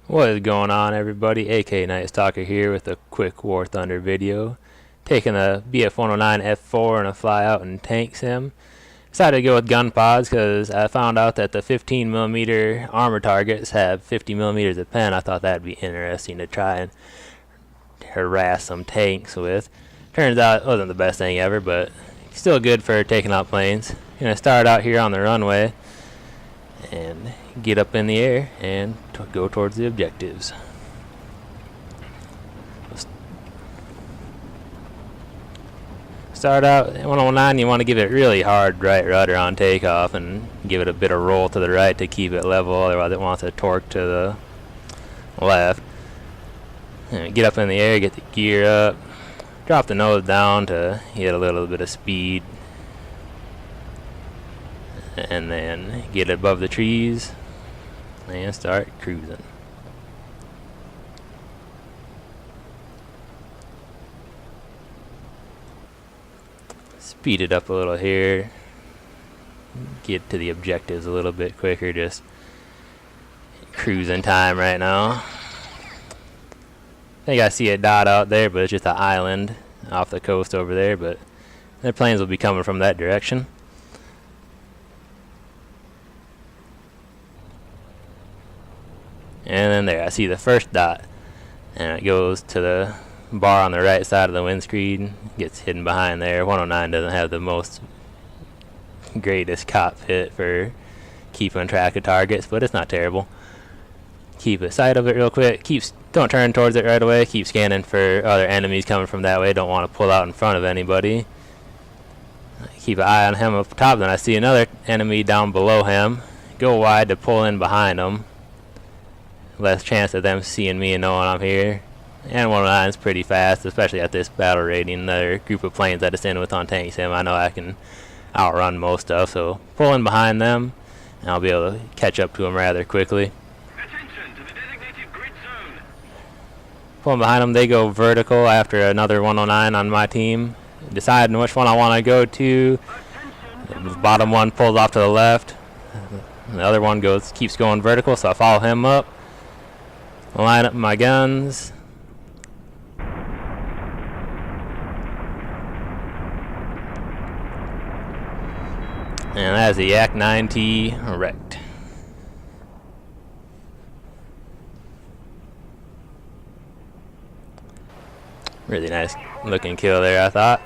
What is going on, everybody? AK Night Stalker here with a quick War Thunder video. Taking a BF-109 F4 and a fly out and tank sim. Decided to go with gun pods because I found out that the 15mm armor targets have 50mm of pen. I thought that'd be interesting to try and harass some tanks with. Turns out it wasn't the best thing ever, but still good for taking out planes. Gonna start out here on the runway and get up in the air and go towards the objectives. Start out 109, you want to give it really hard right rudder on takeoff and give it a bit of roll to the right to keep it level, otherwise it wants to torque to the left. And get up in the air, get the gear up, drop the nose down to get a little bit of speed, and then get above the trees and start cruising. Speed it up a little here, get to the objectives a little bit quicker, just cruising time right now. I think I see a dot out there, but it's just an island off the coast over there, but their planes will be coming from that direction. And then there, I see the first dot, and it goes to the bar on the right side of the windscreen, gets hidden behind there. 109 doesn't have the most greatest cockpit for keeping track of targets, but it's not terrible. Keep a sight of it real quick. Don't turn towards it right away. Keep scanning for other enemies coming from that way. Don't want to pull out in front of anybody. Keep an eye on him up top. Then I see another enemy down below him. Go wide to pull in behind him. Less chance of them seeing me and knowing I'm here. And 109 is pretty fast, especially at this battle rating. Another group of planes that it's in with on tank sim, I know I can outrun most stuff. So pull in behind them, and I'll be able to catch up to them rather quickly. Attention to the designated grid zone. Pulling behind them, they go vertical after another 109 on my team. Deciding which one I want to go to. The bottom one pulls off to the left. The other one keeps going vertical, so I follow him up. Line up my guns. And that's the Yak 9T wrecked. Really nice looking kill there, I thought.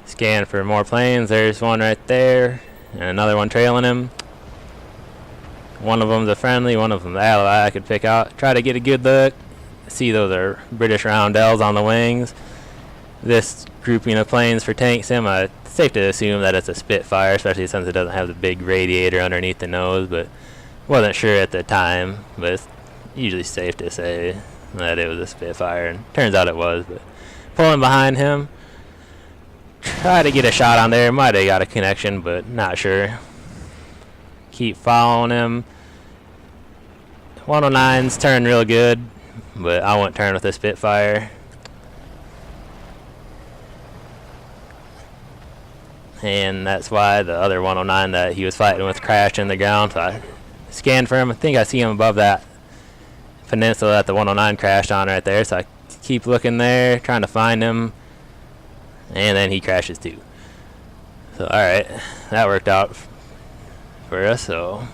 Scan for more planes. There's one right there, and another one trailing him. One of them's a friendly, one of them's an ally I could pick out. Try to get a good look. See, those are British roundels on the wings. This grouping of planes for tank sim, it's safe to assume that it's a Spitfire, especially since it doesn't have the big radiator underneath the nose, but wasn't sure at the time, but it's usually safe to say that it was a Spitfire, and turns out it was. But pulling behind him, try to get a shot on there. Might have got a connection, but not sure. Keep following him. 109's turn real good, but I won't turn with a Spitfire. And that's why the other 109 that he was fighting with crashed in the ground. So I scanned for him. I think I see him above that peninsula that the 109 crashed on right there. So I keep looking there, trying to find him. And then he crashes too. So alright, that worked out for us. So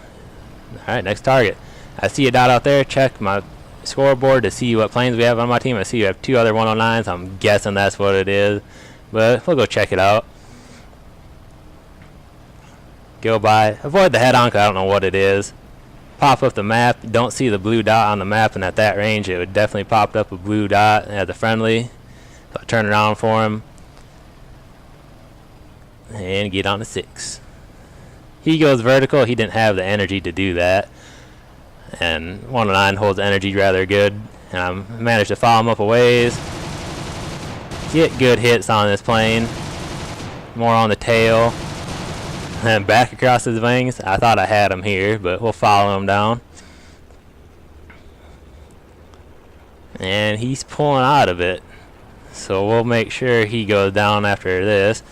alright, next target. I see a dot out there. Check my scoreboard to see what planes we have on my team. I see you have two other 109s. I'm guessing that's what it is, but we'll go check it out. Go by, avoid the head-on because I don't know what it is. Pop up the map, don't see the blue dot on the map, and at that range it would definitely pop up a blue dot at the friendly. So I turn around for him and get on to 6. He goes vertical. He didn't have the energy to do that, and 109 holds energy rather good, and I managed to follow him up a ways, get good hits on this plane, more on the tail, and back across his wings. I thought I had him here, but we'll follow him down. And he's pulling out of it, so we'll make sure he goes down after this.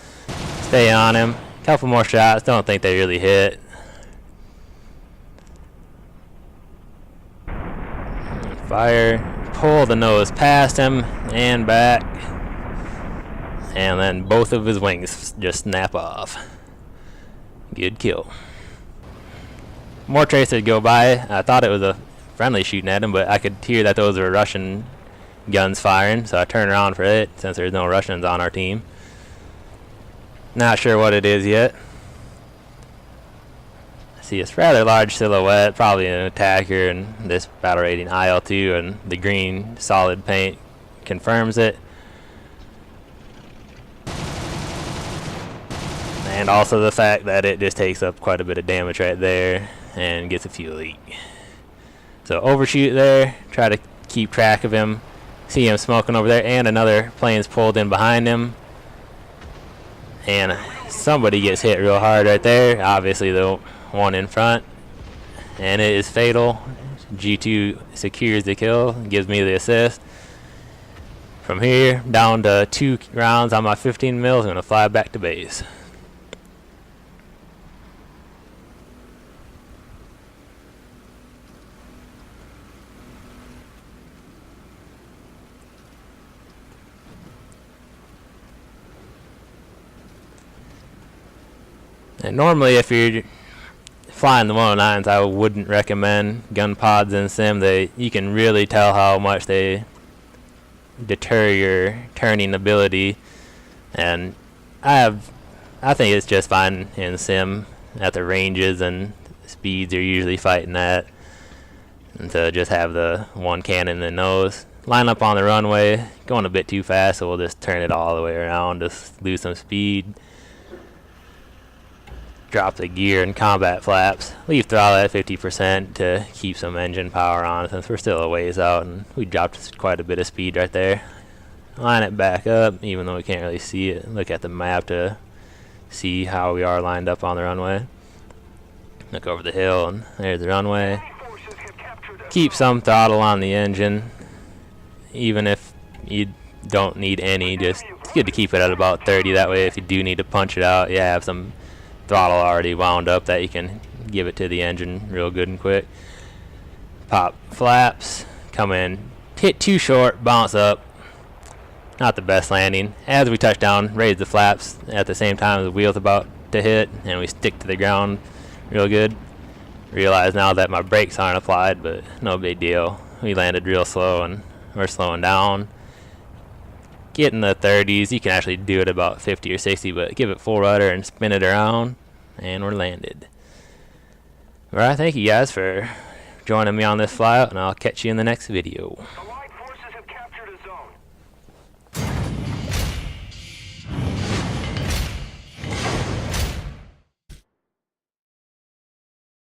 Stay on him. Couple more shots. Don't think they really hit. Fire, pull the nose past him and back, and then both of his wings just snap off. Good kill. More tracers go by. I thought it was a friendly shooting at him, but I could hear that those were Russian guns firing, so I turned around for it since there's no Russians on our team. Not sure what it is yet. I see it's rather large silhouette, probably an attacker, and this battle rating IL2 and the green solid paint confirms it. And also the fact that it just takes up quite a bit of damage right there and gets a fuel leak. So overshoot there, try to keep track of him. See him smoking over there, and another plane's pulled in behind him. And somebody gets hit real hard right there. Obviously the one in front. And it is fatal. G2 secures the kill, gives me the assist. From here, down to 2 rounds on my 15 mils, I'm going to fly back to base. And normally if you're flying the 109s, I wouldn't recommend gun pods in sim. You can really tell how much they deter your turning ability, and I think it's just fine in sim at the ranges and speeds you're usually fighting at, and to just have the one cannon in the nose. Line up on the runway, going a bit too fast, so we'll just turn it all the way around, just lose some speed. Drop the gear and combat flaps. Leave throttle at 50% to keep some engine power on since we're still a ways out, and we dropped quite a bit of speed right there. Line it back up, even though we can't really see it. Look at the map to see how we are lined up on the runway. Look over the hill, and there's the runway. Keep some throttle on the engine, even if you don't need any. Just it's good to keep it at about 30. That way, if you do need to punch it out, you have some throttle already wound up that you can give it to the engine real good and quick. Pop flaps, come in, hit too short, bounce up. Not the best landing. As we touch down, raise the flaps at the same time as the wheel's about to hit, and we stick to the ground real good. Realize now that my brakes aren't applied, but no big deal. We landed real slow and we're slowing down. Get in the 30s. You can actually do it about 50 or 60, but give it full rudder and spin it around, and we're landed. Alright, thank you guys for joining me on this flyout, and I'll catch you in the next video. Allied forces have captured a zone.